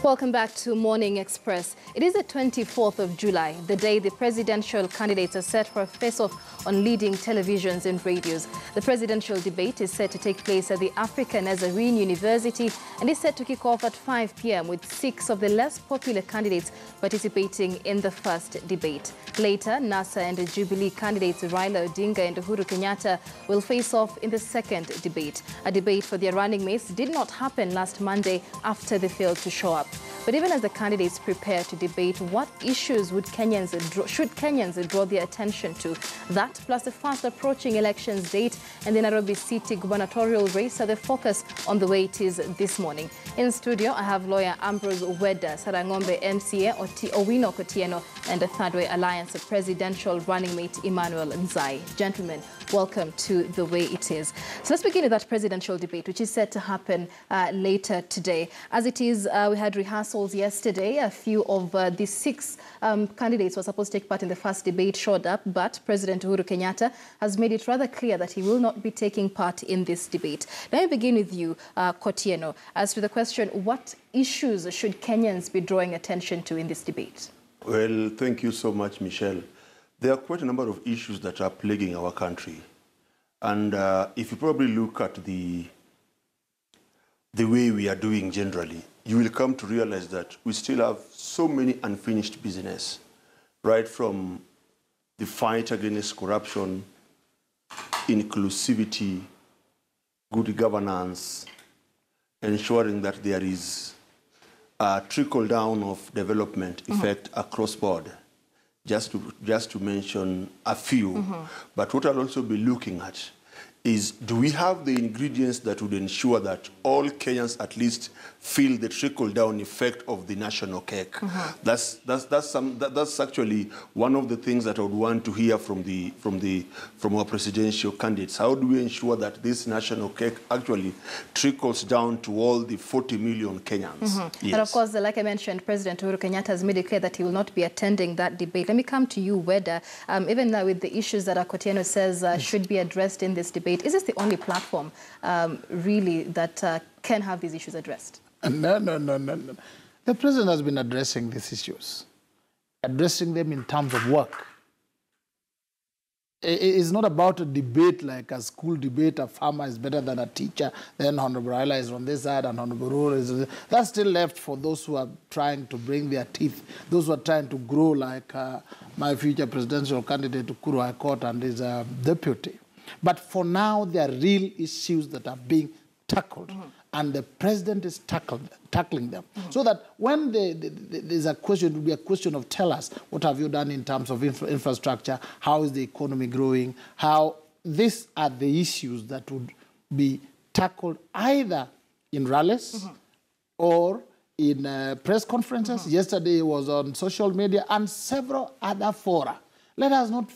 Welcome back to Morning Express. It is the 24th of July, the day the presidential candidates are set for a face-off on leading televisions and radios. The presidential debate is set to take place at the African Nazarene University and is set to kick off at 5 p.m. with 6 of the less popular candidates participating in the first debate. Later, NASA and the Jubilee candidates Raila Odinga and Uhuru Kenyatta will face off in the second debate. A debate for their running mates did not happen last Monday after they failed to show up. But even as the candidates prepare to debate, what issues should Kenyans draw their attention to? That, plus the fast approaching elections date and the Nairobi City gubernatorial race are the focus on the way it is this morning. In studio, I have lawyer Ambrose Uweda, Sarangombe MCA Owino Kotieno, and the Third Way Alliance presidential running mate Emmanuel Nzai. Gentlemen, welcome to The Way It Is. So let's begin with that presidential debate, which is set to happen later today. As it is, we had rehearsals yesterday. A few of the 6 candidates who were supposed to take part in the first debate showed up, but President Uhuru Kenyatta has made it rather clear that he will not be taking part in this debate. Let me begin with you, Kotieno. As to the question, what issues should Kenyans be drawing attention to in this debate? Well, thank you so much, Michelle. There are quite a number of issues that are plaguing our country. And if you probably look at the way we are doing generally, you will come to realize that we still have so many unfinished business, right from the fight against corruption, inclusivity, good governance, ensuring that there is a trickle-down of development effect across board. Just to mention a few. But what I'll also be looking at is, do we have the ingredients that would ensure that all Kenyans at least feel the trickle-down effect of the national cake? That's actually one of the things that I would want to hear from our presidential candidates. How do we ensure that this national cake actually trickles down to all the 40 million Kenyans? Yes. And of course, like I mentioned, President Uhuru Kenyatta has made it clear that he will not be attending that debate. Let me come to you, Weda. Even with the issues that Kotieno says should be addressed in this debate, is this the only platform really that can have these issues addressed? No. The president has been addressing these issues, addressing them in terms of work. It's not about a debate like a school debate, a farmer is better than a teacher, then Honorable Raila is on this side and Honorable Uhuru is on this. That's still left for those who are trying to bring their teeth, those who are trying to grow like my future presidential candidate, Kuru High Court, and his deputy. But for now, there are real issues that are being tackled, and the president is tackling them. So that when there's a question, it will be a question of, tell us, what have you done in terms of infrastructure, how is the economy growing, how these are the issues that would be tackled either in rallies or in press conferences. Yesterday it was on social media and several other fora. Let us not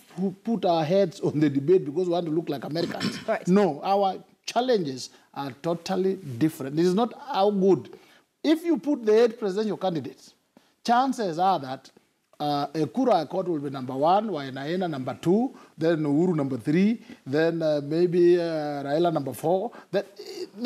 put our heads on the debate because we want to look like Americans. Right. No, our challenges are totally different. This is not how good. If you put the 8 presidential candidates, chances are that Kuru High Court will be number 1, Wainaina number 2, then Uhuru number 3, then maybe Raila number 4.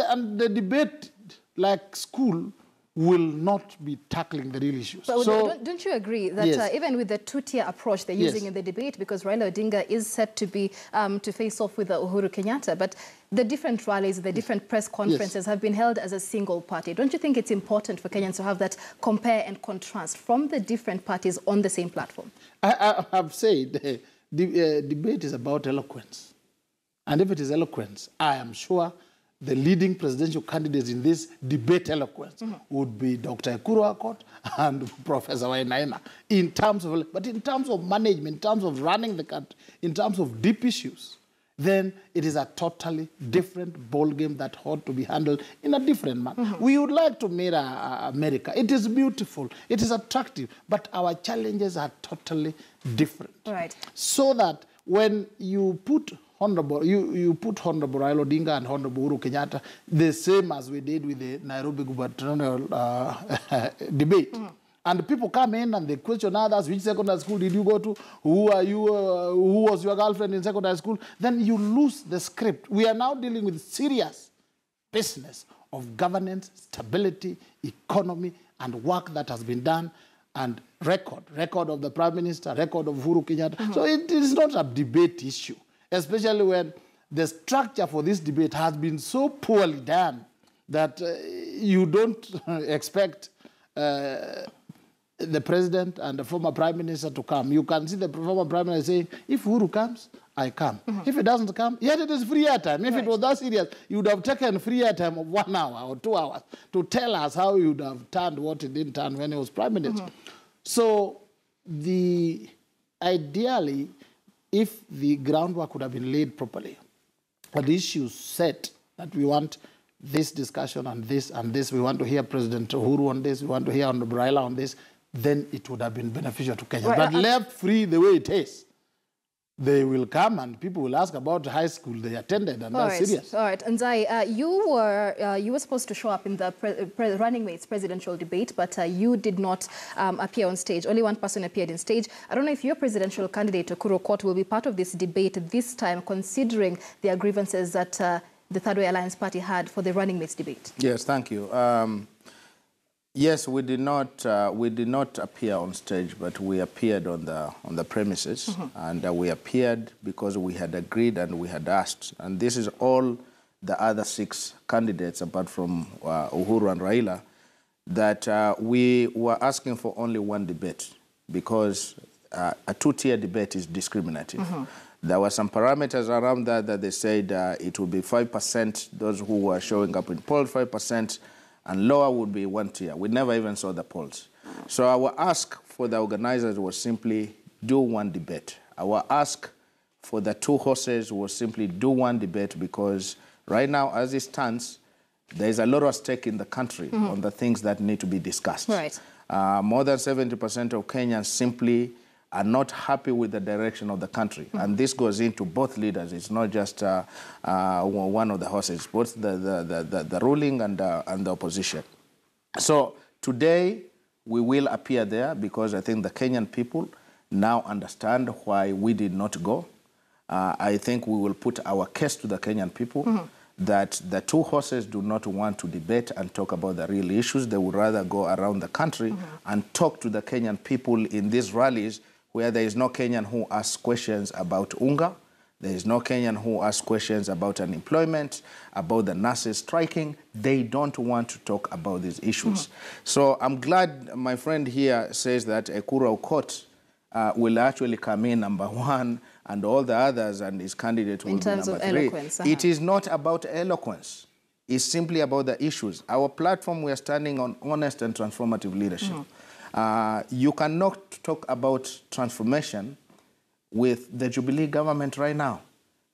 And the debate, like school, will not be tackling the real issues. But so, don't you agree that even with the 2-tier approach they're using in the debate, because Raila Odinga is set to be to face off with Uhuru Kenyatta, but the different rallies, the different press conferences have been held as a single party. Don't you think it's important for Kenyans to have that compare and contrast from the different parties on the same platform? I have said the debate is about eloquence. And if it is eloquence, I am sure the leading presidential candidates in this debate eloquence would be Dr. Kuru High Court and Professor Wainaina. But in terms of management, in terms of running the country, in terms of deep issues, then it is a totally different ballgame that ought to be handled in a different manner. We would like to mirror America. It is beautiful, it is attractive, but our challenges are totally different. Right. So that when you put you put Honorable Raila Odinga and Honorable Uhuru Kenyatta the same as we did with the Nairobi gubernatorial debate. And people come in and they question others, which secondary school did you go to, who are you, who was your girlfriend in secondary school, then you lose the script. We are now dealing with serious business of governance, stability, economy, and work that has been done, and record of the Prime Minister, record of Uhuru Kenyatta. So it is not a debate issue, especially when the structure for this debate has been so poorly done that you don't expect the President and the former Prime Minister to come. You can see the former Prime Minister saying, if Uhuru comes, I come. If it doesn't come, yet it is free airtime. If it was that serious, you would have taken free airtime of 1 hour or 2 hours to tell us how you would have turned what he didn't turn when he was Prime Minister. So ideally, if the groundwork would have been laid properly, but the issues set that we want this discussion and this, we want to hear President Uhuru on this, we want to hear Honorable Raila on this, then it would have been beneficial to Kenya. Right. But left free the way it is, they will come and people will ask about the high school they attended, and that's serious. All right, Nzai, you were supposed to show up in the running mates presidential debate, but you did not appear on stage. Only one person appeared on stage. I don't know if your presidential candidate, Okuro Aukot, will be part of this debate this time, considering the grievances that the Third Way Alliance Party had for the running mates debate. Yes, thank you. Yes, we did not appear on stage, but we appeared on the premises, and we appeared because we had agreed and we had asked. And this is all the other 6 candidates, apart from Uhuru and Raila, that we were asking for only one debate, because a 2-tier debate is discriminative. There were some parameters around that they said it would be 5%, those who were showing up in polls, 5%, and lower would be 1 tier. We never even saw the polls. So our ask for the organizers was simply do one debate. Our ask for the 2 horses was simply do one debate, because right now, as it stands, there is a lot of stake in the country on the things that need to be discussed. Right. More than 70% of Kenyans simply are not happy with the direction of the country. And this goes into both leaders. It's not just one of the horses, both the ruling and the opposition. So today, we will appear there because I think the Kenyan people now understand why we did not go. I think we will put our case to the Kenyan people that the 2 horses do not want to debate and talk about the real issues. They would rather go around the country and talk to the Kenyan people in these rallies, where there is no Kenyan who asks questions about UNGA, there is no Kenyan who asks questions about unemployment, about the nurses striking. They don't want to talk about these issues. So I'm glad my friend here says that Okuro Aukot will actually come in #1 and all the others, and his candidate will be #3. In terms of eloquence. It is not about eloquence. It's simply about the issues. Our platform, we are standing on honest and transformative leadership. You cannot talk about transformation with the Jubilee government right now.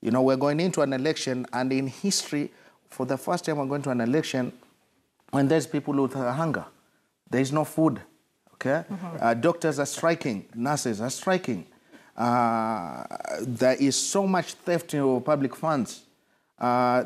You know, we're going into an election, and in history, for the first time, we're going to an election when there's people with hunger. There is no food, okay? Doctors are striking, nurses are striking. There is so much theft in public funds.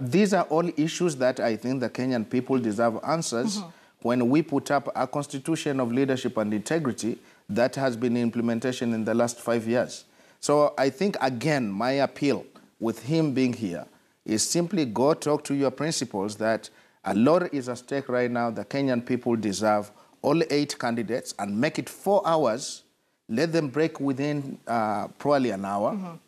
These are all issues that I think the Kenyan people deserve answers. When we put up a constitution of leadership and integrity that has been in implementation in the last 5 years. So I think, again, my appeal with him being here is simply go talk to your principals that a lot is at stake right now. The Kenyan people deserve all 8 candidates and make it 4 hours. Let them break within probably an hour.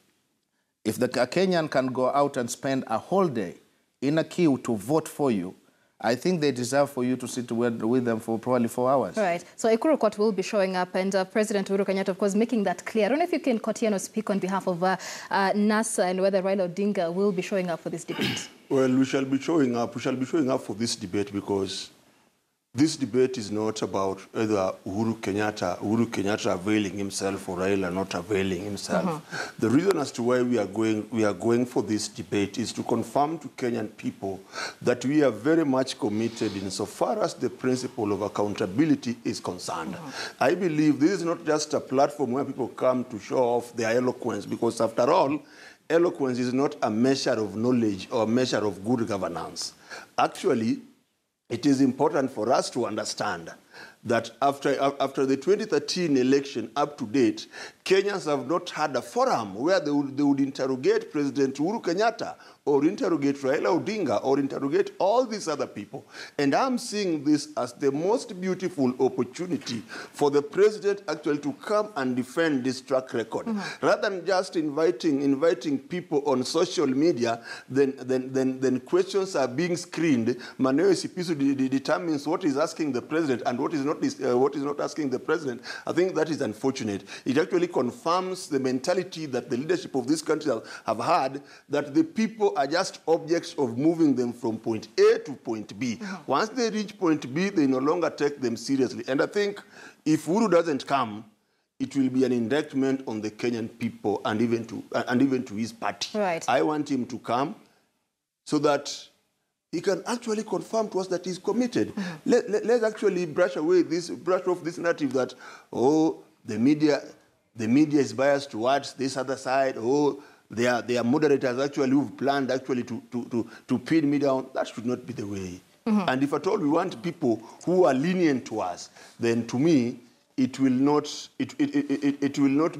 If the Kenyan can go out and spend a whole day in a queue to vote for you, I think they deserve for you to sit with them for probably 4 hours. Right. So Okuro Aukot will be showing up, and President Uhuru Kenyatta, of course, making that clear. I don't know if you can, Kotiano, speak on behalf of NASA and whether Raila Odinga will be showing up for this debate. Well, we shall be showing up. We shall be showing up for this debate because this debate is not about either Uhuru Kenyatta availing himself or Raila not availing himself. The reason as to why we are going for this debate is to confirm to Kenyan people that we are very much committed insofar as the principle of accountability is concerned. I believe this is not just a platform where people come to show off their eloquence, because after all, eloquence is not a measure of knowledge or a measure of good governance. Actually, it is important for us to understand that after the 2013 election up to date, Kenyans have not had a forum where they would interrogate President Uhuru Kenyatta or interrogate Raila Odinga or interrogate all these other people. And I'm seeing this as the most beautiful opportunity for the president actually to come and defend this track record. Rather than just inviting people on social media, then questions are being screened. Manuel Sipisu determines what is asking the president and what is not asking the president. I think that is unfortunate. It actually confirms the mentality that the leadership of this country have had, that the people are just objects of moving them from point A to point B. Once they reach point B, they no longer take them seriously. And I think if Uhuru doesn't come, it will be an indictment on the Kenyan people and even to his party. Right. I want him to come so that he can actually confirm to us that he's committed. Let's actually brush off this narrative that, oh, the media is biased towards this other side. Oh, they are moderators actually who've planned actually to pin me down. That should not be the way. And if at all we want people who are lenient to us, then to me, it will not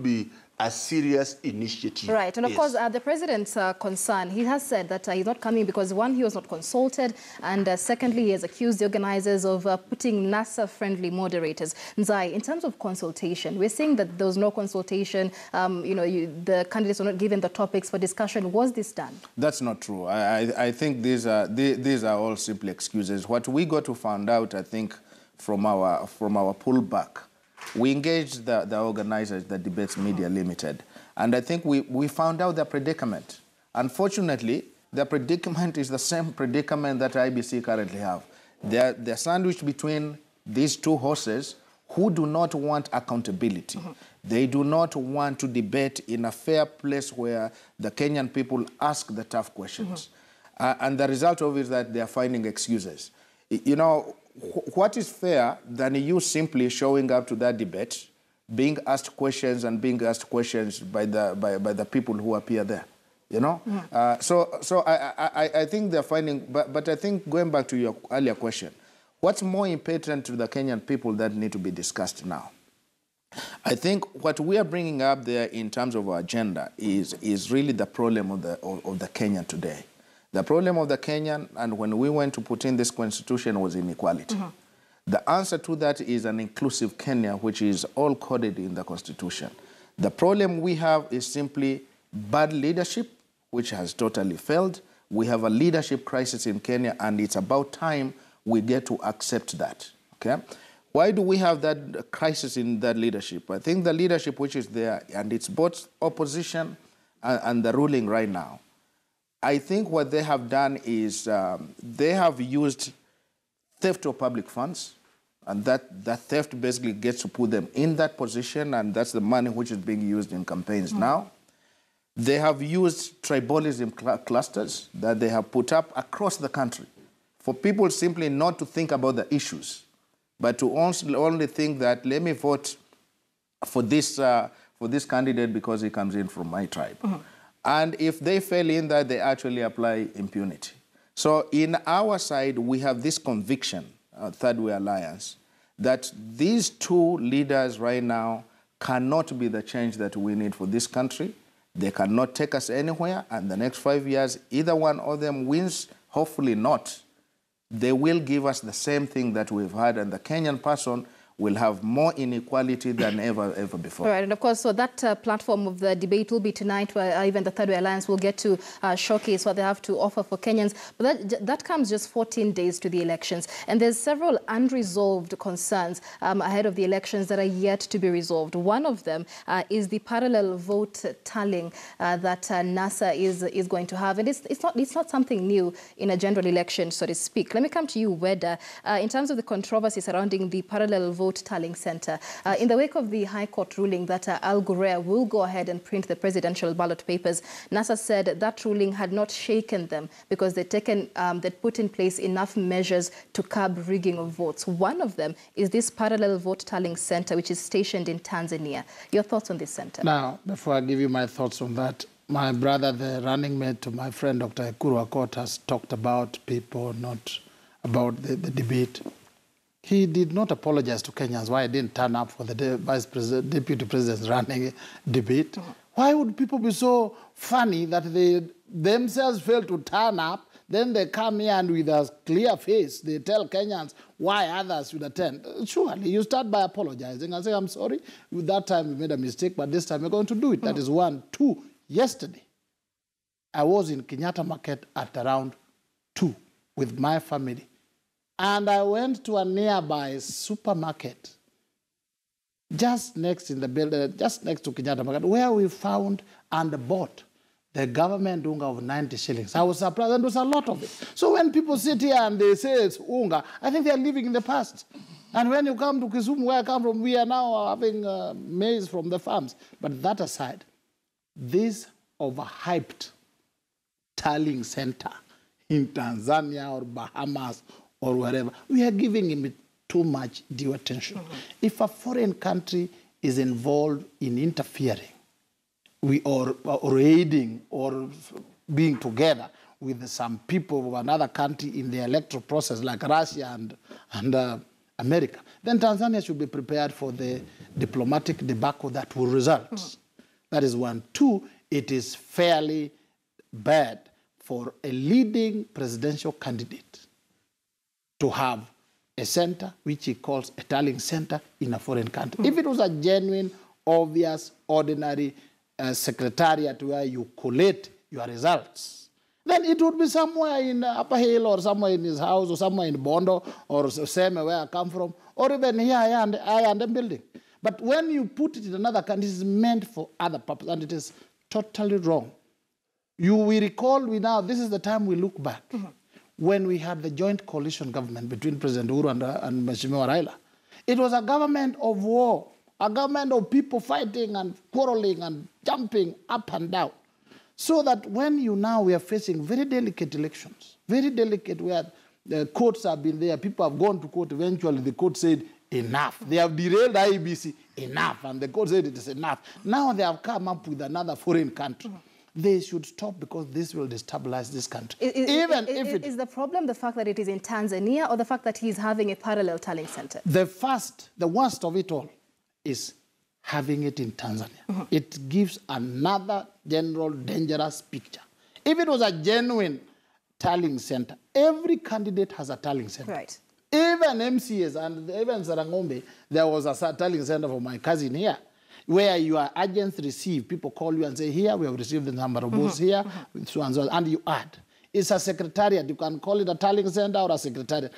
be a serious initiative. Right, and of course, the president's concern, he has said that he's not coming because, one, he was not consulted, and secondly, he has accused the organizers of putting NASA-friendly moderators. Nzai, in terms of consultation, we're saying that there was no consultation, the candidates were not given the topics for discussion. Was this done? That's not true. I think these are all simple excuses. What we got to find out, I think, from our pullback, we engaged the organizers, the Debates Media Limited, and I think we found out their predicament. Unfortunately, the predicament is the same predicament that IBC currently have. They're sandwiched between these two horses who do not want accountability. They do not want to debate in a fair place where the Kenyan people ask the tough questions. And the result of it is that they are finding excuses. You know, what is fair than you simply showing up to that debate, being asked questions and being asked questions by the people who appear there, you know? So I think they're finding, but I think going back to your earlier question, what's more important to the Kenyan people that need to be discussed now? I think what we are bringing up there in terms of our agenda is really the problem of the Kenyan today. The problem of the Kenyan, and when we went to put in this constitution, was inequality. The answer to that is an inclusive Kenya, which is all coded in the constitution. The problem we have is simply bad leadership, which has totally failed. We have a leadership crisis in Kenya, and it's about time we get to accept that, okay? Why do we have that crisis in that leadership? I think the leadership which is there, and it's both opposition and the ruling right now, I think what they have done is they have used theft of public funds, and that theft basically gets to put them in that position, and that's the money which is being used in campaigns now. They have used tribalism clusters that they have put up across the country for people simply not to think about the issues, but to only think that, let me vote for this candidate because he comes in from my tribe. And if they fail in that, they actually apply impunity. So in our side, we have this conviction, Third Way Alliance, that these two leaders right now cannot be the change that we need for this country. They cannot take us anywhere, and the next 5 years, either one of them wins, hopefully not. They will give us the same thing that we've had, and the Kenyan person will have more inequality than ever before. Right, and of course, so that platform of the debate will be tonight, where even the Third Way Alliance will get to showcase what they have to offer for Kenyans. But that comes just 14 days to the elections. And there's several unresolved concerns ahead of the elections that are yet to be resolved. One of them is the parallel vote tallying that NASA is going to have. And it's not something new in a general election, so to speak. Let me come to you, Weda. In terms of the controversy surrounding the parallel vote tallying center. In the wake of the High Court ruling that Al Ghurair will go ahead and print the presidential ballot papers, NASA said that ruling had not shaken them because they'd put in place enough measures to curb rigging of votes. One of them is this parallel vote tallying center, which is stationed in Tanzania. Your thoughts on this center? Now, before I give you my thoughts on that, my brother, the running mate to my friend, Dr. Ekuru Aukot, has talked about people, not about the debate. He did not apologize to Kenyans why he didn't turn up for the deputy president's running debate. Why would people be so funny that they themselves fail to turn up, then they come here and with a clear face, they tell Kenyans why others should attend? Surely, you start by apologizing and say, I'm sorry, with that time we made a mistake, but this time we're going to do it. That is one. Two, yesterday, I was in Kenyatta Market at around 2 with my family. And I went to a nearby supermarket just next in the building, just next to Kenyatta Market, where we found and bought the government unga of 90 shillings. I was surprised, and there was a lot of it. So when people sit here and they say it's unga, I think they are living in the past. And when you come to Kisumu, where I come from, we are now having maize from the farms. But that aside, this overhyped tallying center in Tanzania or Bahamas or wherever, we are giving him too much due attention. If a foreign country is involved in interfering or aiding or being together with some people of another country in the electoral process, like Russia and America, then Tanzania should be prepared for the diplomatic debacle that will result. That is one. Two, it is fairly bad for a leading presidential candidate to have a center, which he calls a tallying center, in a foreign country. If it was a genuine, obvious, ordinary secretariat where you collate your results, then it would be somewhere in Upper Hill or somewhere in his house or somewhere in Bondo or somewhere where I come from, or even here I am building. But when you put it in another country, it is meant for other purposes, and it is totally wrong. We recall, this is the time we look back. When we had the joint coalition government between President Uhuru and Mheshimiwa Raila. It was a government of war, a government of people fighting and quarreling and jumping up and down. So that when we are facing very delicate elections, very delicate where the courts have been there, people have gone to court, eventually the court said, enough. They have derailed IEBC, enough, and the court said it is enough. Now they have come up with another foreign country. They should stop because this will destabilize this country. Is the problem the fact that it is in Tanzania or the fact that he's having a parallel tallying center? The worst of it all is having it in Tanzania. It gives another general dangerous picture. If it was a genuine tallying center, every candidate has a tallying center. Right. Even MCAs and even Sarangombe, there was a tallying center for my cousin here, where your agents receive, people call you and say, here, we have received the number of votes here, so and so, and you add. It's a secretariat. You can call it a tallying center or a secretariat.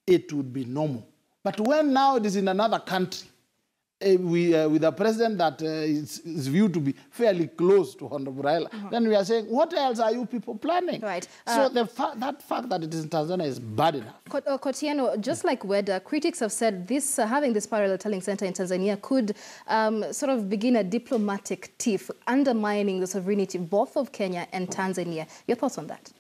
It would be normal. But when now it is in another country, with a president that is viewed to be fairly close to Honorable Raila, then we are saying, what else are you people planning? Right. So that fact that it is in Tanzania is bad enough. Kotieno, just like weather, critics have said this having this parallel tallying center in Tanzania could sort of begin a diplomatic tiff, undermining the sovereignty both of Kenya and Tanzania. Your thoughts on that?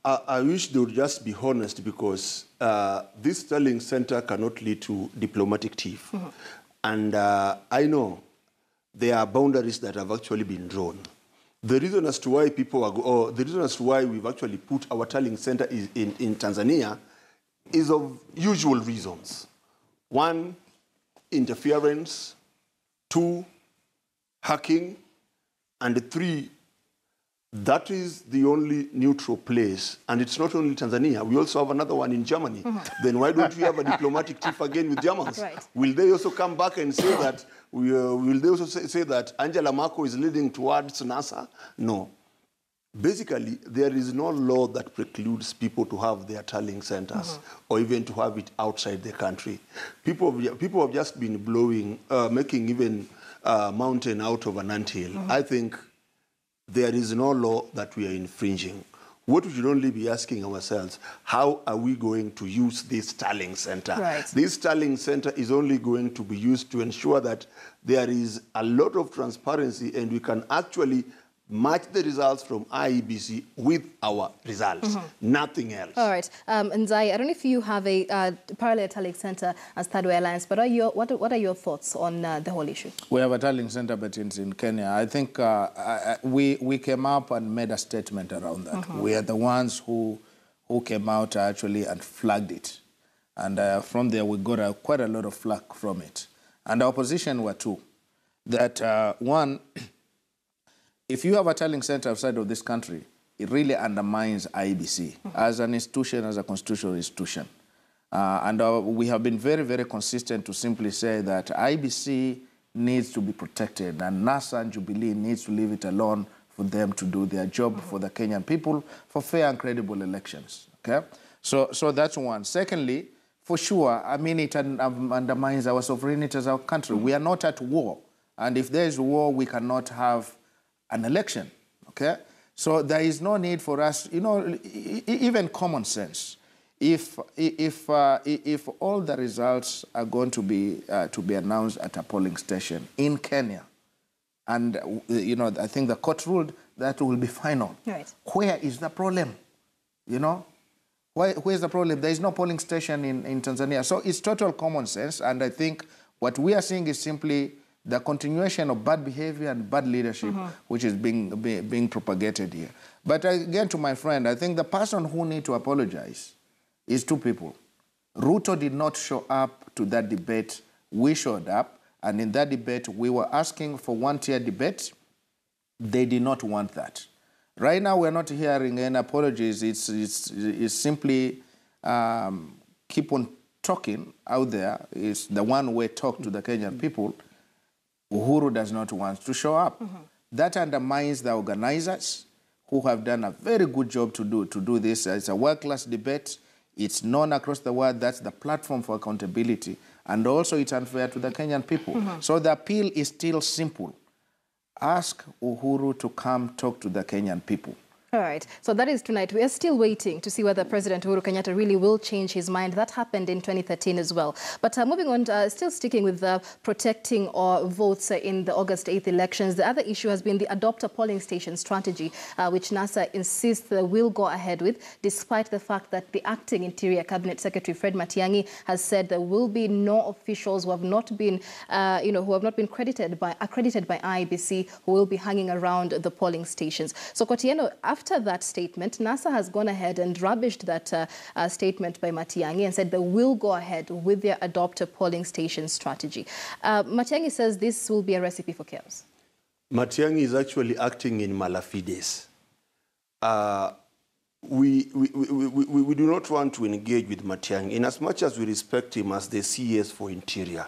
I wish they would just be honest, because this tallying center cannot lead to diplomatic tiff. And I know there are boundaries that have actually been drawn. The reason as to why the reason as to why we've actually put our tallying center in Tanzania is of usual reasons. One, interference. Two, hacking. And three, that is the only neutral place. And it's not only Tanzania. We also have another one in Germany. Then why don't we have a diplomatic tiff again with Germans? Right. Will they also come back and say that, will they also say that Angela Merkel is leading towards NASA? No. Basically, there is no law that precludes people to have their tallying centers or even to have it outside the country. People have just been making even a mountain out of an anthill. I think there is no law that we are infringing. What we should only be asking ourselves, how are we going to use this tallying center? Right. This tallying center is only going to be used to ensure that there is a lot of transparency and we can actually match the results from IEBC with our results, nothing else. All right. Nzai, I don't know if you have a parallel tallying center as Third Way Alliance, but what are your thoughts on the whole issue? We have a tallying center, but it's in Kenya. I think we came up and made a statement around that. We are the ones who came out actually and flagged it. And from there, we got quite a lot of flack from it. And our position were two. That one, if you have a tallying center outside of this country, it really undermines IEBC as an institution, as a constitutional institution. We have been very, very consistent to simply say that IEBC needs to be protected, and NASA and Jubilee needs to leave it alone for them to do their job for the Kenyan people for fair and credible elections. Okay? So that's one. Secondly, for sure, I mean, it undermines our sovereignty as our country. We are not at war. And if there is war, we cannot have an election. Okay? So there is no need for us, you know, even common sense. If all the results are going to be announced at a polling station in Kenya, and you know, I think the court ruled that will be final. Right. Where is the problem? You know, where's the problem? There is no polling station in Tanzania, so it's total common sense. And I think what we are seeing is simply the continuation of bad behavior and bad leadership, which is being propagated here. But again, to my friend, I think the person who needs to apologize is two people. Ruto did not show up to that debate. We showed up, and in that debate, we were asking for one-tier debate. They did not want that. Right now, we're not hearing any apologies. It's simply keep on talking out there. It's the one-way talk to the Kenyan people. Uhuru does not want to show up. That undermines the organizers who have done a very good job to do this. It's a world-class debate. It's known across the world. That's the platform for accountability. And also it's unfair to the Kenyan people. So the appeal is still simple. Ask Uhuru to come talk to the Kenyan people. All right. So that is tonight. We are still waiting to see whether President Uhuru Kenyatta really will change his mind. That happened in 2013 as well. But moving on, still sticking with protecting our votes in the August 8th elections, the other issue has been the adopt a polling station strategy, which NASA insists will go ahead with, despite the fact that the acting Interior Cabinet Secretary Fred Matiang'i has said there will be no officials who have not been, accredited by IEBC who will be hanging around the polling stations. So, Kotieno, after that statement, NASA has gone ahead and rubbished that statement by Matiang'i and said they will go ahead with their adopt a polling station strategy. Matiang'i says this will be a recipe for chaos. Matiang'i is actually acting in malafides. We do not want to engage with Matiang'i in as much as we respect him as the CS for Interior.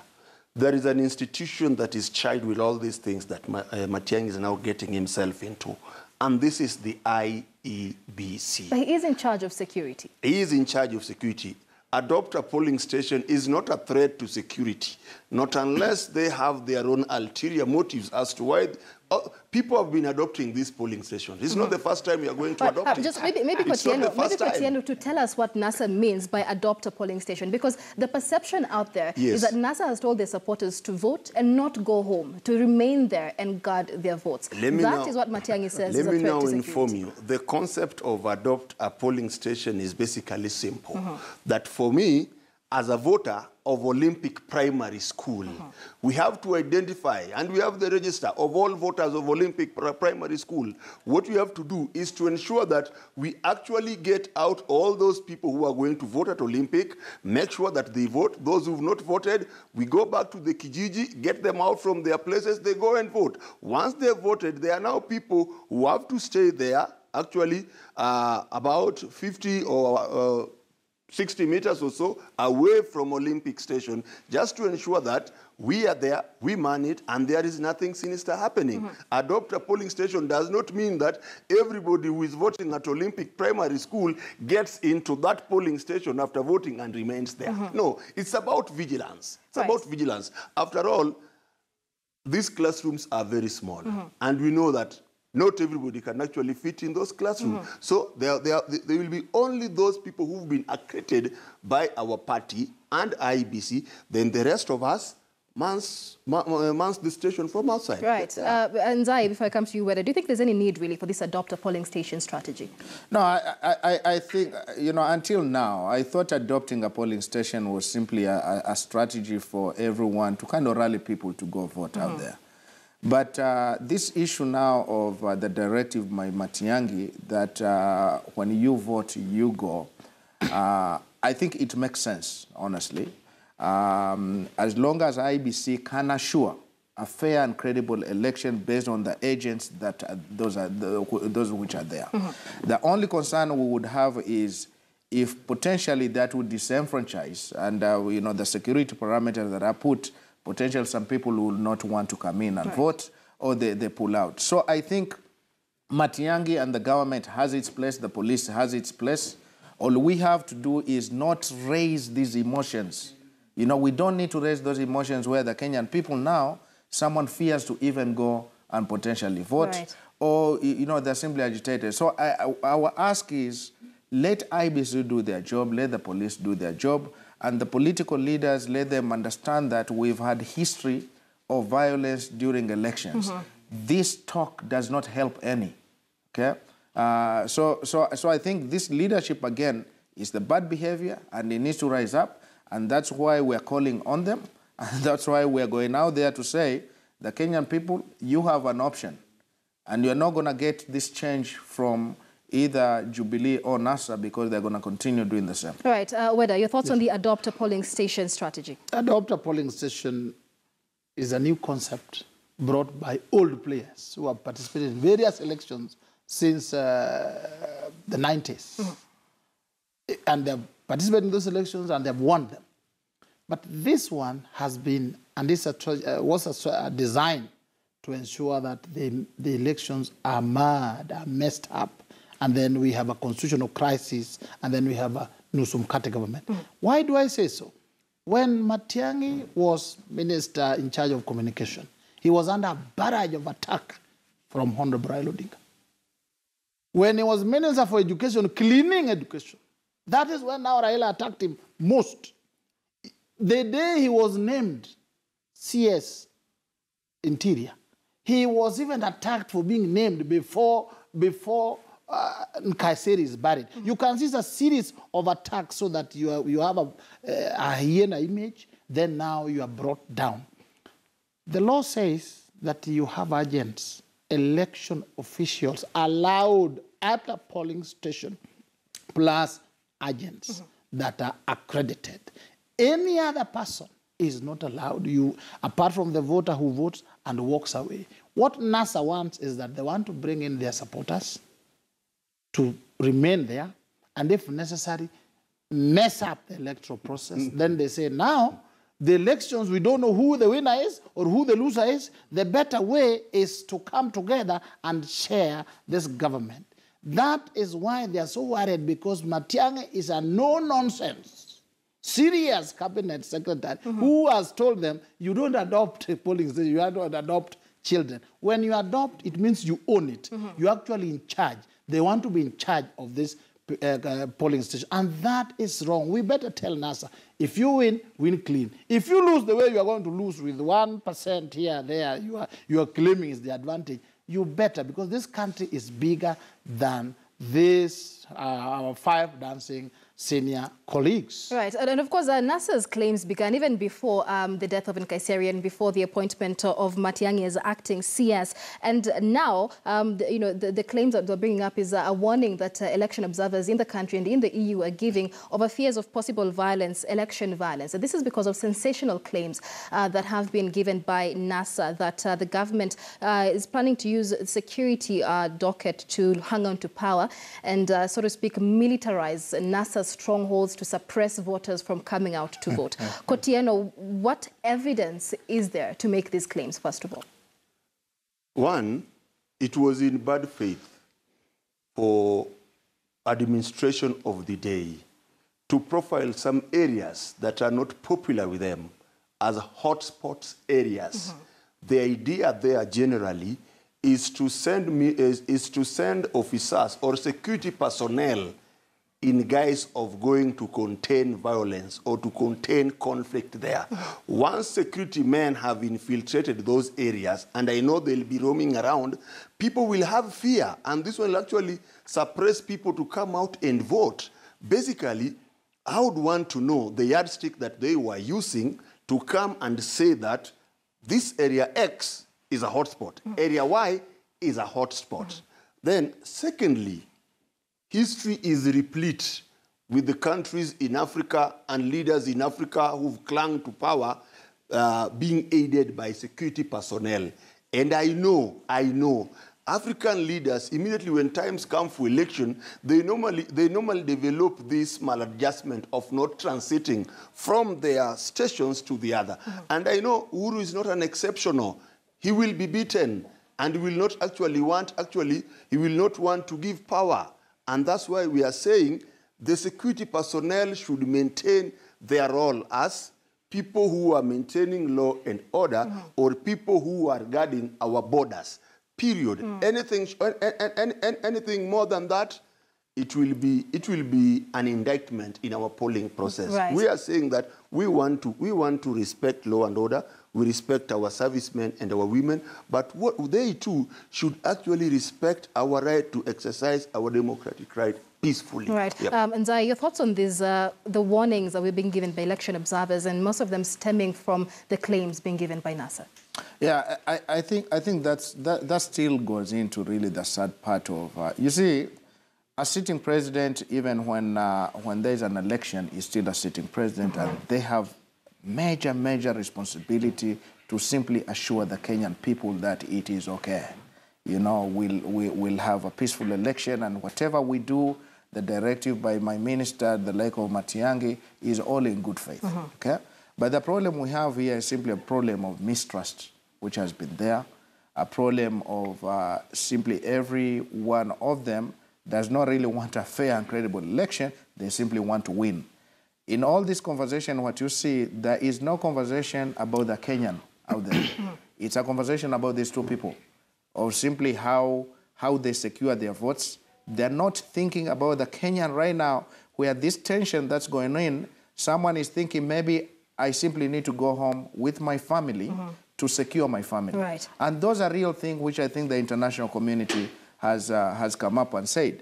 There is an institution that is charged with all these things that Matiang'i is now getting himself into. And this is the IEBC. But he is in charge of security. He is in charge of security. Adopt a polling station is not a threat to security, not unless they have their own ulterior motives as to why people have been adopting these polling stations. It's not the first time we are going to adopt it. Just maybe Kotieno, to tell us what NASA means by adopt a polling station, because the perception out there is that NASA has told their supporters to vote and not go home, to remain there and guard their votes. That is what Matiang'i says is a threat to security. Let me now inform you. The concept of adopt a polling station is basically simple. That for me, as a voter of Olympic primary school, we have to identify, and we have the register of all voters of Olympic primary school. What we have to do is to ensure that we actually get out all those people who are going to vote at Olympic, make sure that they vote. Those who have not voted, we go back to the Kijiji, get them out from their places, they go and vote. Once they've voted, there are now people who have to stay there, actually about 50 or 60 meters or so away from Olympic Station, just to ensure that we are there, we man it, and there is nothing sinister happening. Adopt a polling station does not mean that everybody who is voting at Olympic primary school gets into that polling station after voting and remains there. No, it's about vigilance. It's about vigilance. After all, these classrooms are very small, and we know that not everybody can actually fit in those classrooms. So there will be only those people who've been accredited by our party and IEBC. Then the rest of us mans the station from outside. Right. And Zai, before I come to you, do you think there's any need really for this adopt a polling station strategy? No, I think, you know, until now, I thought adopting a polling station was simply a strategy for everyone to kind of rally people to go vote out there. But this issue now of the directive by Matiang'i that when you vote, you go, I think it makes sense, honestly. As long as IBC can assure a fair and credible election based on the agents that those which are there. The only concern we would have is if potentially that would disenfranchise and you know, the security parameters that are put, potentially some people will not want to come in and vote, or they pull out. So I think Matiang'i and the government has its place, the police has its place. All we have to do is not raise these emotions. You know, we don't need to raise those emotions where the Kenyan people now, someone fears to even go and potentially vote, or, you know, they're simply agitated. So our ask is, let IBC do their job, let the police do their job, and the political leaders, let them understand that we've had history of violence during elections. This talk does not help any, okay? So I think this leadership, again, is the bad behavior, and it needs to rise up, and that's why we're calling on them. And that's why we're going out there to say, the Kenyan people, you have an option. And you're not going to get this change from either Jubilee or NASA because they're going to continue doing the same. All right. Weda, your thoughts on the adopt a polling station strategy? Adopt a polling station is a new concept brought by old players who have participated in various elections since the 90s. And they've participated in those elections and they've won them. But this one has been, and this was designed to ensure that the elections are mad, are messed up, and then we have a constitutional crisis, and then we have a Nusum Kate government. Why do I say so? When Matiang'i was minister in charge of communication, he was under a barrage of attack from Honorable Raila Odinga. When he was minister for education, cleaning education, that is when now Raila attacked him most. The day he was named CS Interior, he was even attacked for being named before Nkaiseri is buried. You can see a series of attacks so that you have a hyena image, then now you are brought down. The law says that you have agents, election officials allowed at a polling station, plus agents that are accredited. Any other person is not allowed, apart from the voter who votes and walks away. What NASA wants is that they want to bring in their supporters to remain there, and if necessary, mess up the electoral process. Then they say, now, the elections, we don't know who the winner is or who the loser is. The better way is to come together and share this government. That is why they are so worried, because Matiang'i is a no-nonsense, serious cabinet secretary who has told them, you don't adopt a polling station, you don't adopt children. When you adopt, it means you own it. You're actually in charge. They want to be in charge of this polling station. And that is wrong. We better tell NASA, if you win, win clean. If you lose the way you are going to lose with 1% here, there, you are claiming is the advantage, you better, because this country is bigger than this, our 5 dancing senior colleagues. Right, and of course, NASA's claims began even before the death of Nkaiseri and before the appointment of Matiang'i as acting CS. And now, the claims that they're bringing up is a warning that election observers in the country and in the EU are giving over fears of possible violence, election violence. And this is because of sensational claims that have been given by NASA that the government is planning to use security docket to hang on to power and, so to speak, militarize NASA's strongholds to suppress voters from coming out to vote. Kotieno, what evidence is there to make these claims, first of all? One, it was in bad faith for administration of the day to profile some areas that are not popular with them as hotspots areas. The idea there generally is to send officers or security personnel in guise of going to contain violence or to contain conflict there. Once security men have infiltrated those areas, and I know they'll be roaming around, people will have fear, and this will actually suppress people to come out and vote. Basically, I would want to know the yardstick that they were using to come and say that this area X is a hotspot, area Y is a hotspot. Then, secondly, history is replete with the countries in Africa and leaders in Africa who've clung to power being aided by security personnel. And I know, African leaders, immediately when times come for election, they normally develop this maladjustment of not transiting from their stations to the other. And I know Uhuru is not an exceptional. He will be beaten, and he will not he will not want to give power. And that's why we are saying the security personnel should maintain their role as people who are maintaining law and order or people who are guarding our borders. Period. Anything more than that, it will be an indictment in our polling process. Right. We are saying that we want to respect law and order. We respect our servicemen and our women, but what they too should actually respect our right to exercise our democratic right peacefully. Right. Yep. And Zai, your thoughts on these, the warnings that we're being given by election observers, and most of them stemming from the claims being given by NASA? Yeah, I think that still goes into really the sad part of you see, a sitting president, even when there's an election, is still a sitting president, and they have major responsibility to simply assure the Kenyan people that it is okay. You know, we'll have a peaceful election, and whatever we do, the directive by my minister, the like of Matiang'i, is all in good faith. Okay? But the problem we have here is simply a problem of mistrust, which has been there, a problem of simply every one of them does not really want a fair and credible election. They simply want to win. In all this conversation, what you see, there is no conversation about the Kenyan out there. It's a conversation about these two people, or simply how they secure their votes. They're not thinking about the Kenyan right now, where this tension that's going on, someone is thinking maybe I simply need to go home with my family to secure my family. Right. And those are real things which I think the international community has come up and said.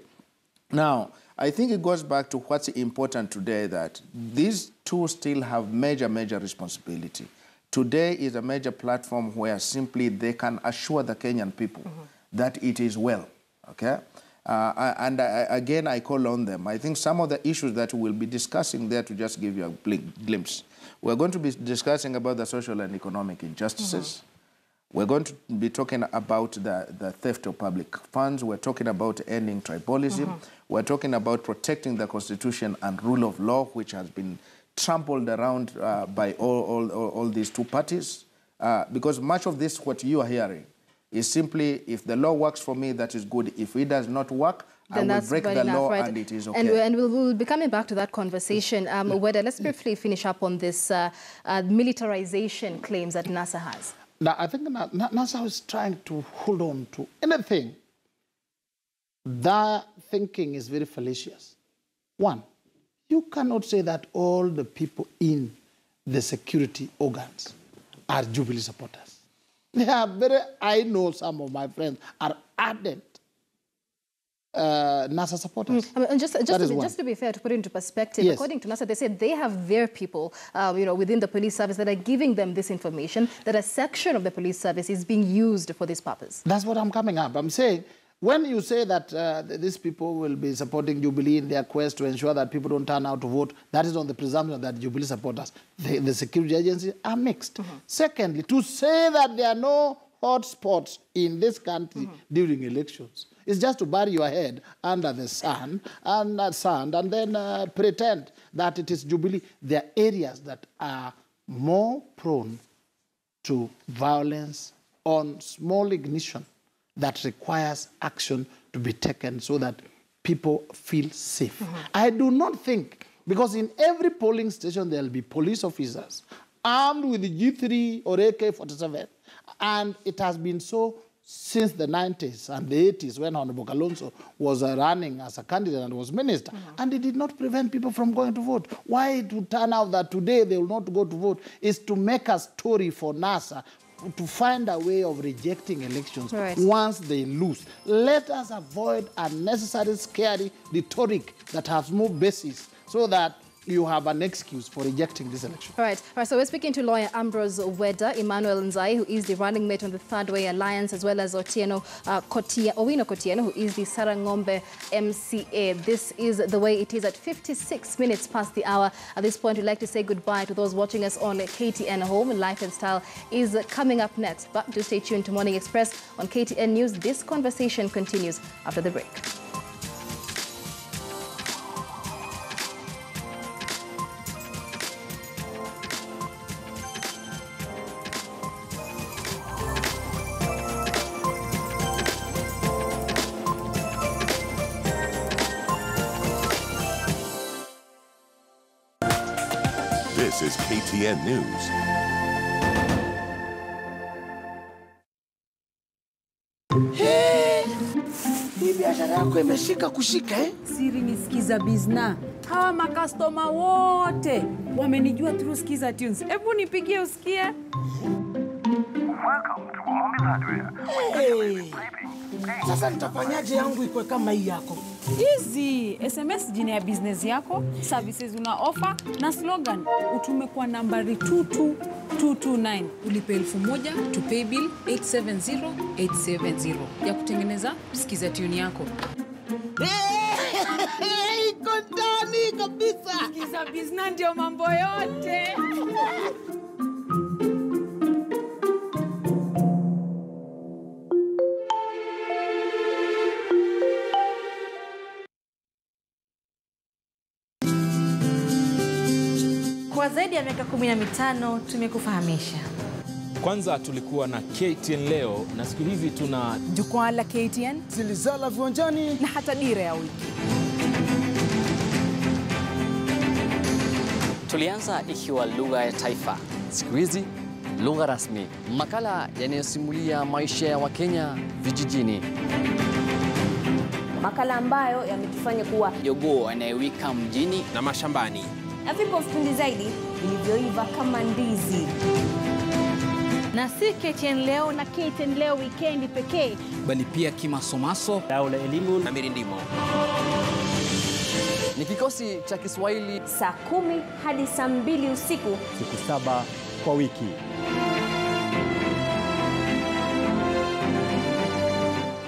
Now, I think it goes back to what's important today, that these two still have major responsibility. Today is a major platform where simply they can assure the Kenyan people that it is well, okay? Again, I call on them. I think some of the issues that we'll be discussing there, to just give you a glimpse, we're going to be discussing about the social and economic injustices. We're going to be talking about the theft of public funds. We're talking about ending tribalism. We're talking about protecting the Constitution and rule of law, which has been trampled around by all these two parties. Because much of this, what you are hearing, is simply, if the law works for me, that is good. If it does not work, then I will break the law, right? And it is okay. And we'll be coming back to that conversation. Whether, let's briefly finish up on this militarization claims that NASA has. Now, I think NASA is trying to hold on to anything. Their thinking is very fallacious. One, you cannot say that all the people in the security organs are Jubilee supporters. They are I know some of my friends are ardent NASA supporters. And just to be fair, to put it into perspective, yes, according to NASA, they said they have their people, within the police service that are giving them this information, that a section of the police service is being used for this purpose. That's what I'm coming up. I'm saying, when you say that these people will be supporting Jubilee in their quest to ensure that people don't turn out to vote, that is on the presumption that Jubilee supporters, the security agencies, are mixed. Secondly, to say that there are no hot spots in this country during elections, it's just to bury your head under the sand and then pretend that it is Jubilee. There are areas that are more prone to violence on small ignition that requires action to be taken so that people feel safe. I do not think, because in every polling station there will be police officers armed with G3 or AK-47, and it has been so since the 90s and the 80s, when Honorable Kalonzo was running as a candidate and was minister, and it did not prevent people from going to vote. Why it would turn out that today they will not go to vote is to make a story for NASA to find a way of rejecting elections once they lose. Let us avoid unnecessary, scary rhetoric that has no basis, so that you have an excuse for rejecting this election. All right. So we're speaking to lawyer Ambrose Weda, Emmanuel Nzai, who is the running mate on the Third Way Alliance, as well as Owino Kotieno, who is the Sarangombe MCA. This is the way it is at 56 minutes past the hour. At this point, we'd like to say goodbye to those watching us on KTN Home. Life and Style is coming up next. But do stay tuned to Morning Express on KTN News. This conversation continues after the break. This is KTN News. Hii biashara yako imeshika kushika Siri ni Skiza Bizna. Hawa makastoma wote wamenijua through Skiza Tunes. Hebu nipigie usikie. Welcome to Mombasa Road. Sasa nitafanyaje yangu ikuwe kama hii yako? Easy. SMS jina ya business yako, services una offer na slogan utume kwa nambari 22229. Ulipe 1000 to pay bill 870870 ya kutengeneza Skiza Tune yako. Iko ndani kabisa. Skiza Bizna ndio mambo yote. Kwa zaidi ya miaka 15 tumekufahamisha. Kwanza tulikuwa na KTN leo na siku hizi tuna Jukwaa la KTN, Zilizala viwanjani na hata dira ya wiki. Tulianza ikiwa lugha ya taifa. Siku hizi lugha rasmi. Makala yanayosimulia maisha ya Wakenya vijijini. Makala ambayo yametufanya kuwa Jogoo anayewika mjini na mashambani. na vipo vipindi zaidi vilivyoiva kama ndizi. Na si KTN leo na KTN leo weekend pekee, Bali pia kimasomaso, dau la elimu na mirindimo. Ni kikosi cha Kiswahili saa 10 hadi saa 2 usiku, siku 7 kwa wiki.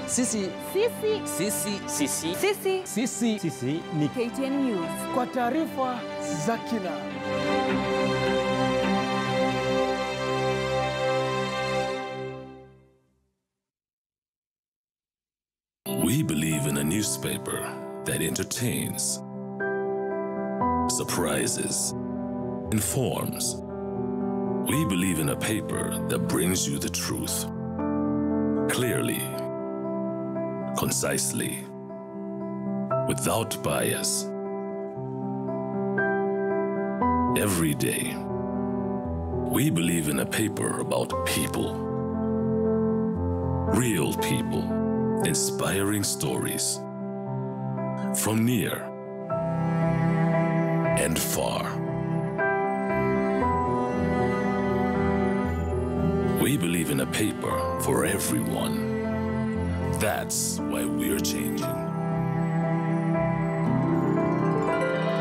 Sisi ni KTN News. kwa taarifa za kina. We believe in a newspaper that entertains, surprises, informs. We believe in a paper that brings you the truth. Clearly, concisely, without bias. Every day, we believe in a paper about people. Real people, inspiring stories. From near and far. We believe in a paper for everyone. That's why we're changing.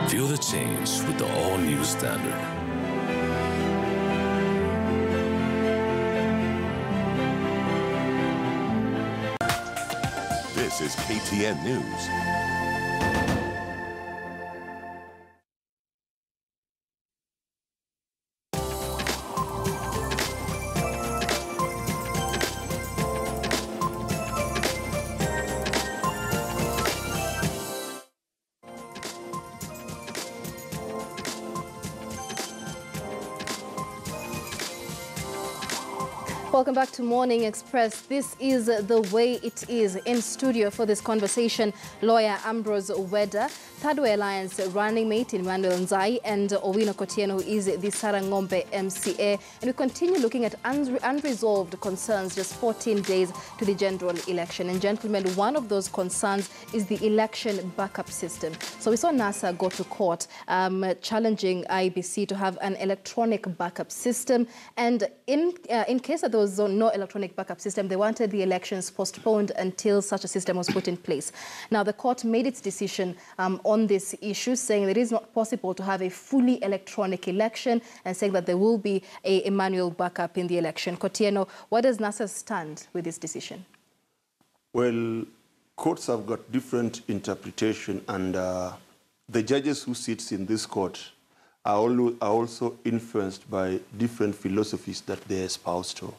Feel the change with the all-new Standard. This is KTN News. Welcome back to Morning Express. This is the way it is. In studio for this conversation, lawyer Ambrose Weda, Third Way Alliance running mate Emmanuel Nzai, and Owino Kotieno, who is the Sarangombe MCA. And we continue looking at unresolved concerns just 14 days to the general election. And gentlemen, one of those concerns is the election backup system. So we saw NASA go to court challenging IBC to have an electronic backup system. And in case that there was no electronic backup system, they wanted the elections postponed until such a system was put in place. Now, the court made its decision on this issue, saying that it is not possible to have a fully electronic election and saying that there will be a manual backup in the election. Kotieno, what does NASA stand with this decision? Well, courts have got different interpretation, and the judges who sit in this court are also influenced by different philosophies that they espouse to.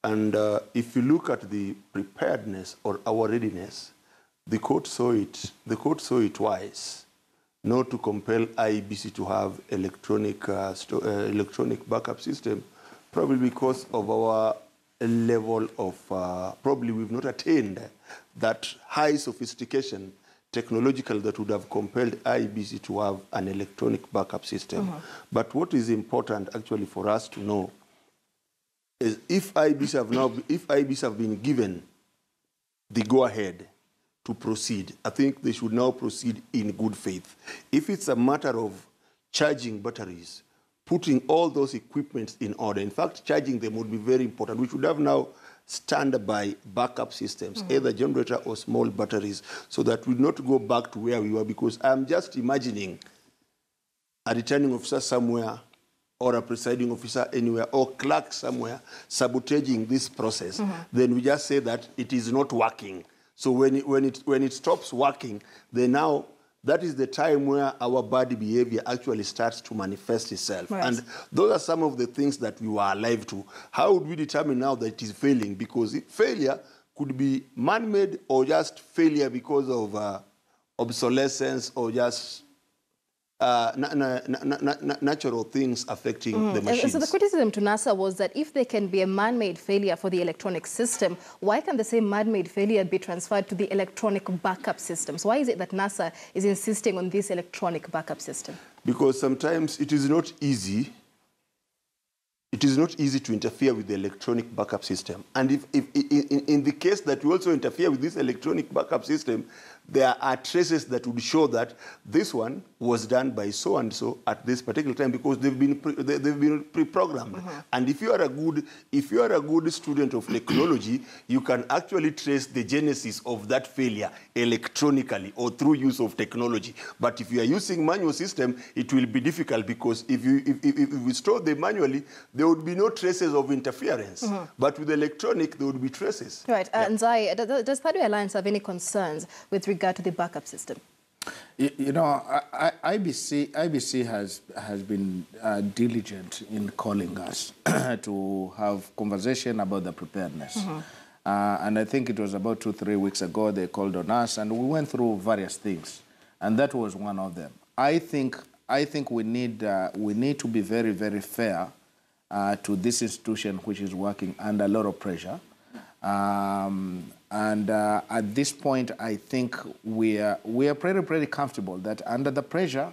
And if you look at the preparedness or our readiness, the court saw it wise not to compel IEBC to have electronic backup system, probably because of our level of, probably we've not attained that high sophistication technological that would have compelled IEBC to have an electronic backup system. But what is important actually for us to know is if IEBC have been given the go-ahead to proceed, I think they should now proceed in good faith. If it's a matter of charging batteries, putting all those equipments in order, in fact, charging them would be very important. We should have now standby backup systems, either generator or small batteries, so that we not go back to where we were, because I'm just imagining a returning officer somewhere or a presiding officer anywhere or clerk somewhere sabotaging this process, then we just say that it is not working. So when it stops working, then now that is the time where our bad behavior actually starts to manifest itself. Right. And those are some of the things that we were alive to. How would we determine now that it is failing? Because failure could be man-made or just failure because of obsolescence or just natural things affecting the machines. So the criticism to NASA was that if there can be a man-made failure for the electronic system, why can the same man-made failure be transferred to the electronic backup systems? Why is it that NASA is insisting on this electronic backup system? Because sometimes it is not easy. It is not easy to interfere with the electronic backup system. And if in the case that we also interfere with this electronic backup system, there are traces that would show that this one was done by so-and-so at this particular time, because they've been pre-programmed. And if you are a good student of technology, you can actually trace the genesis of that failure electronically or through use of technology. But if you are using manual system, it will be difficult, because if we store them manually, there would be no traces of interference. But with electronic, there would be traces. Right. Nzai, does Third Way Alliance have any concerns with regard to the backup system? You know, IBC has been diligent in calling us to have conversation about the preparedness. And I think it was about 2-3 weeks ago they called on us, and we went through various things, and that was one of them. I think we need to be very, very fair to this institution, which is working under a lot of pressure. At this point, I think we are pretty comfortable that under the pressure,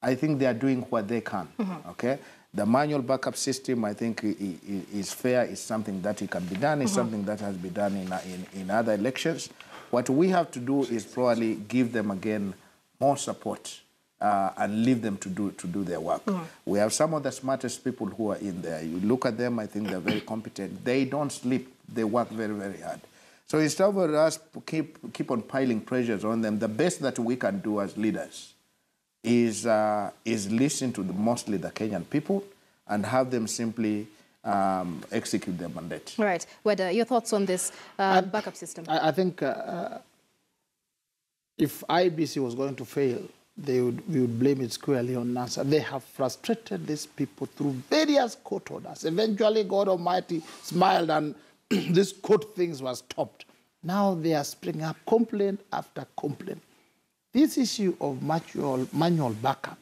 I think they are doing what they can. Okay, the manual backup system, I think, is fair. It's something that it can be done. It's something that has been done in other elections. What we have to do is probably give them again more support and leave them to do their work. We have some of the smartest people who are in there. You look at them, I think they're very competent. They don't sleep. They work very, very hard. So instead of us keep on piling pressures on them, the best that we can do as leaders is listen to mostly the Kenyan people and have them simply execute their mandate. Right. Weda, your thoughts on this backup system? I think if IBC was going to fail, we would blame it squarely on NASA. They have frustrated these people through various court orders. Eventually, God Almighty smiled and this court things were stopped. Now they are springing up complaint after complaint. This issue of manual backup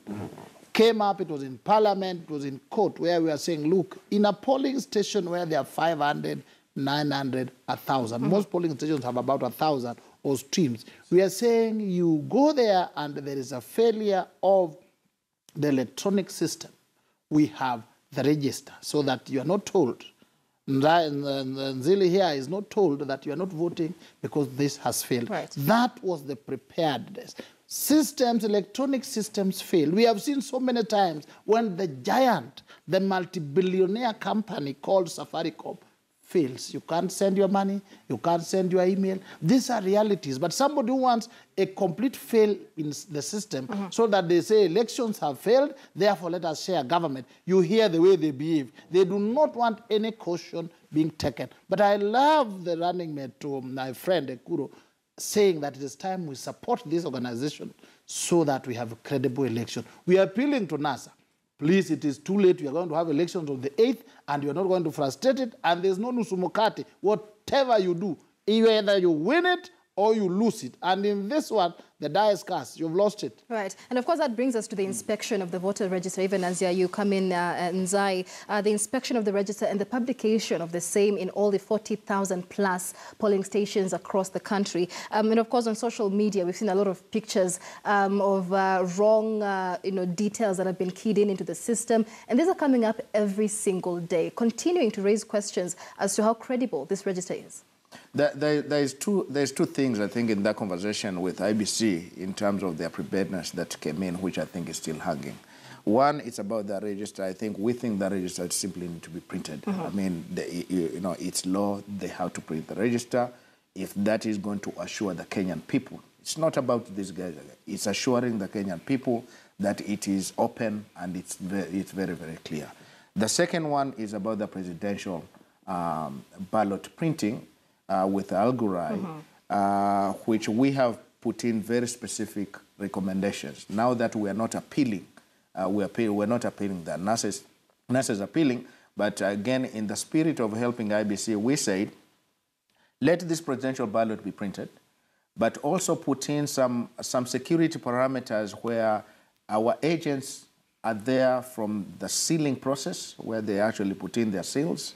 came up. It was in Parliament, it was in court, where we are saying, look, in a polling station where there are 500, 900, 1,000, most polling stations have about 1,000 or streams. We are saying you go there and there is a failure of the electronic system. We have the register so that you are not told. Nzili here is not told that you are not voting because this has failed. Right. That was the preparedness. Systems, electronic systems fail. We have seen so many times when the giant, the multi-billionaire company called Safaricom fails. You can't send your money, you can't send your email. These are realities. But somebody who wants a complete fail in the system so that they say elections have failed, therefore let us share government. You hear the way they behave. They do not want any caution being taken. But I love the running mate to my friend Ekuro saying that it is time we support this organization so that we have a credible election. We are appealing to NASA. Please, it is too late. We are going to have elections on the 8th, and you are not going to frustrate it, and there's no nusumukati. Whatever you do, either you win it or you lose it. And in this one, the die is cast. You've lost it. Right. And of course, that brings us to the inspection of the voter register. Even as you come in, Nzai, the inspection of the register and the publication of the same in all the 40,000 plus polling stations across the country. And of course, on social media, we've seen a lot of pictures of wrong details that have been keyed into the system. And these are coming up every single day, continuing to raise questions as to how credible this register is. There's two things, I think, in that conversation with IBC in terms of their preparedness that came in, which I think is still hanging. One, it's about the register. I think we think the register simply need to be printed. I mean, it's law. They have to print the register. If that is going to assure the Kenyan people, it's not about these guys. It's assuring the Kenyan people that it is open and it's very, very clear. The second one is about the presidential ballot printing with algorithm, which we have put in very specific recommendations. Now that we are not appealing, we're not appealing that. NASA is appealing, but again, in the spirit of helping IBC, we said, let this presidential ballot be printed, but also put in some security parameters where our agents are there from the sealing process, where they actually put in their seals.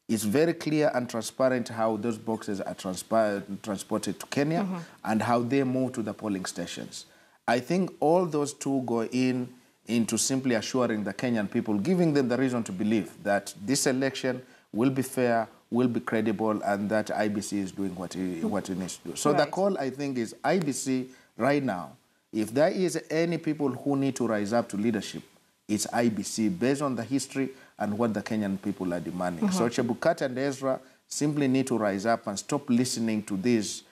It's very clear and transparent how those boxes are transported to Kenya and how they move to the polling stations. I think all those two go into simply assuring the Kenyan people, giving them the reason to believe that this election will be fair, will be credible, and that IBC is doing what it needs to do. So the call, I think, is IBC right now. If there is any people who need to rise up to leadership, it's IBC, based on the history and what the Kenyan people are demanding. So Chebukati and Ezra simply need to rise up and stop listening to these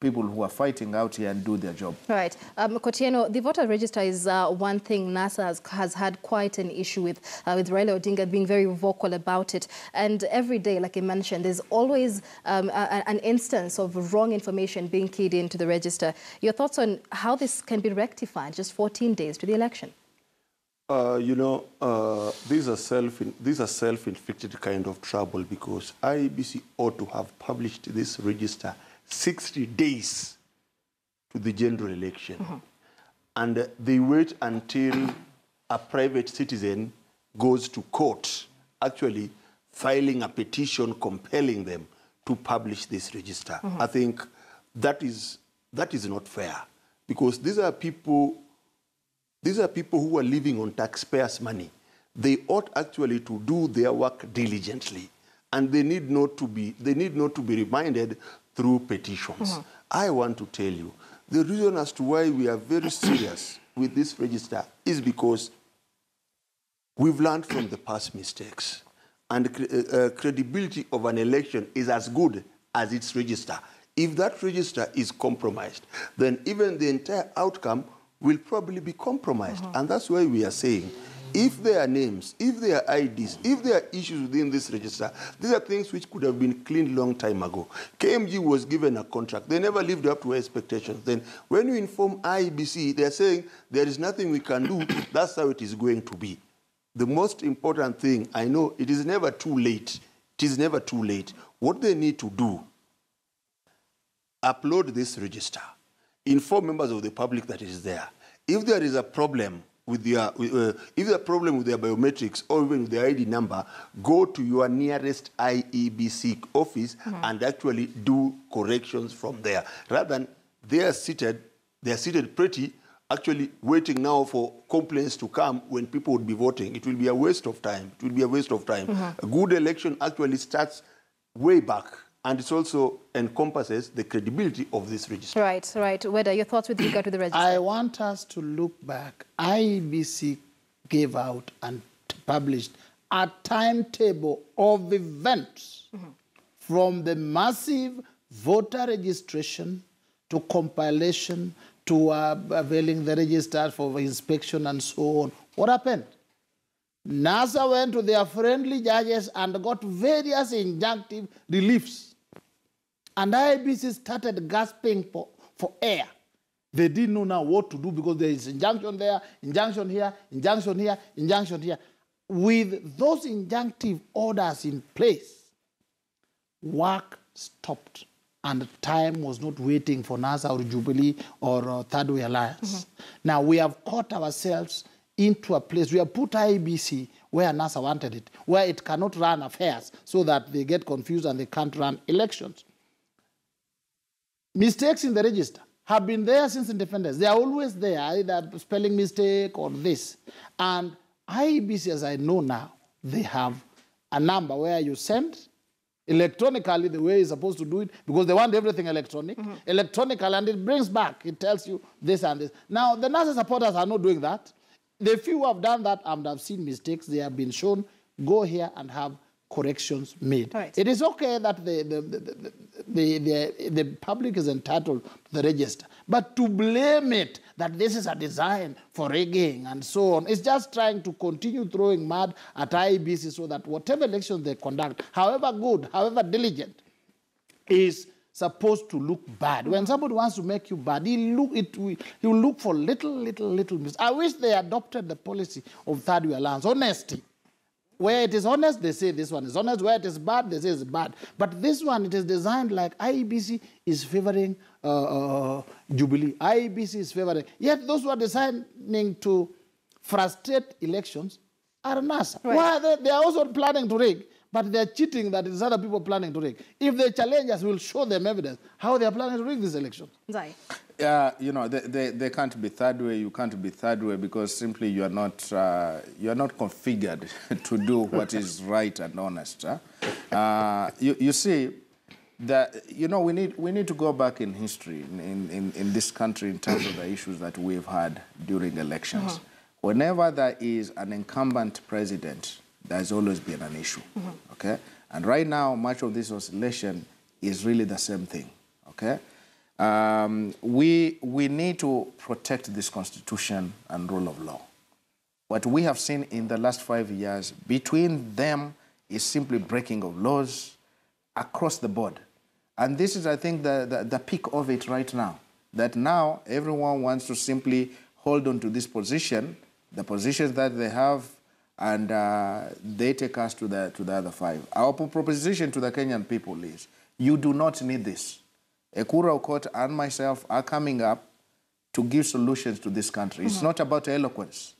people who are fighting out here and do their job. Right. Kotieno, the voter register is one thing NASA has had quite an issue with Raila Odinga being very vocal about it. And every day, like I mentioned, there's always an instance of wrong information being keyed into the register. Your thoughts on how this can be rectified just 14 days to the election? These are self-inflicted kind of trouble because IEBC ought to have published this register 60 days to the general election. And they wait until a private citizen goes to court, actually filing a petition compelling them to publish this register. I think that is not fair because these are people who are living on taxpayers' money. They ought actually to do their work diligently, and they need not to be reminded through petitions. I want to tell you, the reason as to why we are very serious with this register is because we've learned from the past mistakes, and credibility of an election is as good as its register. If that register is compromised, then even the entire outcome will probably be compromised. And that's why we are saying, if there are names, if there are IDs, if there are issues within this register, these are things which could have been cleaned long time ago. KMG was given a contract. They never lived up to expectations. Then when you inform IEBC, they're saying there is nothing we can do. That's how it is going to be. The most important thing, I know it is never too late. It is never too late. What they need to do, upload this register. Inform members of the public that it is there. If there is a problem with their, biometrics or even with their ID number, go to your nearest IEBC office and actually do corrections from there. Rather than they are seated pretty, actually waiting now for complaints to come when people would be voting. It will be a waste of time. It will be a waste of time. A good election actually starts way back. And it also encompasses the credibility of this register. Right. Weda, your thoughts with regard to the register? I want us to look back. IEBC gave out and published a timetable of events from the massive voter registration to compilation to availing the register for inspection and so on. What happened? NASA went to their friendly judges and got various injunctive reliefs. And IEBC started gasping for air. They didn't know now what to do because there is injunction there, injunction here, injunction here, injunction here. With those injunctive orders in place, work stopped. And time was not waiting for NASA or Jubilee or Third Way Alliance. Now we have caught ourselves into a place, we have put IEBC where NASA wanted it, where it cannot run affairs so that they get confused and they can't run elections. Mistakes in the register have been there since independence. They are always there, either spelling mistake or this. And IEBC, as I know now, they have a number where you send electronically the way you're supposed to do it, because they want everything electronic, electronical, and it brings back, it tells you this and this. Now, the NASA supporters are not doing that. The few who have done that and have seen mistakes, they have been shown, go here and have corrections made. Right. It is okay that the public is entitled to the register, but to blame it that this is a design for rigging and so on, it's just trying to continue throwing mud at IEBC so that whatever elections they conduct, however good, however diligent, is supposed to look bad. When somebody wants to make you bad, he'll look for little mistakes. I wish they adopted the policy of Third Way Alliance, honesty. Where it is honest, they say this one is honest. Where it is bad, they say it's bad. But this one, it is designed like IEBC is favoring Jubilee. IEBC is favoring. Yet those who are designing to frustrate elections are NASA. Right. Well, they are also planning to rig, but they are cheating that it's other people planning to rig. If they challenge us, we'll show them evidence how they are planning to rig this election. Zai. You know, they can't be Third Way. You can't be Third Way because simply you are not configured to do what is right and honest. You see, that we need to go back in history in this country in terms of the issues that we've had during elections. Whenever there is an incumbent president, there's always been an issue. Okay, and right now much of this oscillation is really the same thing. Okay. We need to protect this constitution and rule of law. What we have seen in the last 5 years between them is simply breaking of laws across the board. And this is, I think, the peak of it right now. That now everyone wants to simply hold on to this position, the positions that they have, and they take us to the other five. Our proposition to the Kenyan people is, you do not need this. Ekura Okot and myself are coming up to give solutions to this country. It's not about eloquence.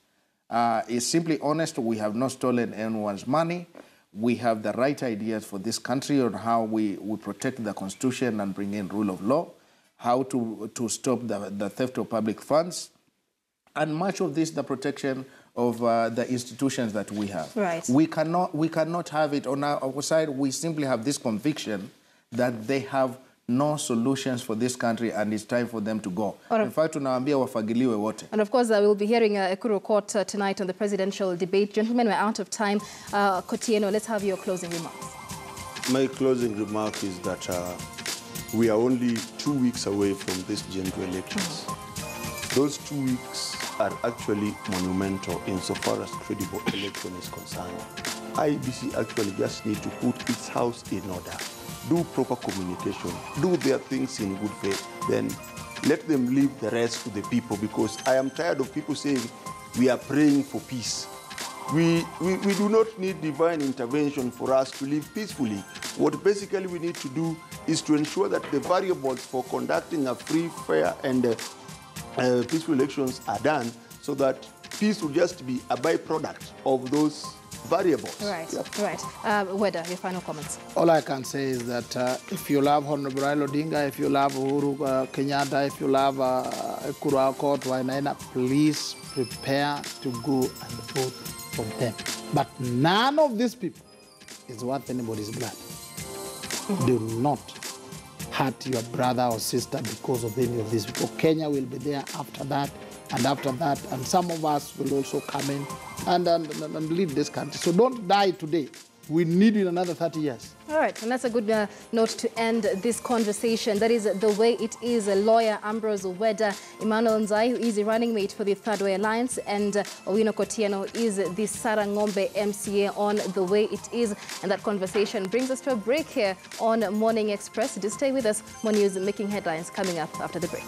It's simply honest. We have not stolen anyone's money. We have the right ideas for this country on how we protect the constitution and bring in rule of law, how to stop the theft of public funds, and much of this, the protection of the institutions that we have. Right. We cannot have it on our side. We simply have this conviction that they have no solutions for this country, and it's time for them to go. In fact, tunawaambia wafagiliwe wote. And of course, we'll be hearing Ekuru Court tonight on the presidential debate. Gentlemen, we're out of time. Kotieno, let's have your closing remarks. My closing remark is that we are only 2 weeks away from these general elections. Those 2 weeks are actually monumental insofar as credible election is concerned. IEBC actually just need to put its house in order, do proper communication, do their things in good faith, then let them leave the rest to the people, because I am tired of people saying we are praying for peace. We do not need divine intervention for us to live peacefully. What basically we need to do is to ensure that the variables for conducting a free, fair, and peaceful elections are done, so that peace will just be a byproduct of those variables. Right, right. Weda, your final comments. All I can say is that if you love Honorable Raila Odinga, if you love Uhuru Kenyatta, if you love Ekuru Aukot, Wainaina, please prepare to go and vote for them. But none of these people is worth anybody's blood. Do not hurt your brother or sister because of any of these people. Kenya will be there after that, and some of us will also come in and lead this country. So don't die today we need in another 30 years. All right, and that's a good note to end this conversation. That is The Way It Is. Lawyer Ambrose Weda, Emmanuel Nzai, who is the running mate for the Third Way Alliance, and Owino Kotieno is the Sarangombe MCA on The Way It Is. And that conversation brings us to a break here on Morning Express. Do stay with us. More news making headlines coming up after the break.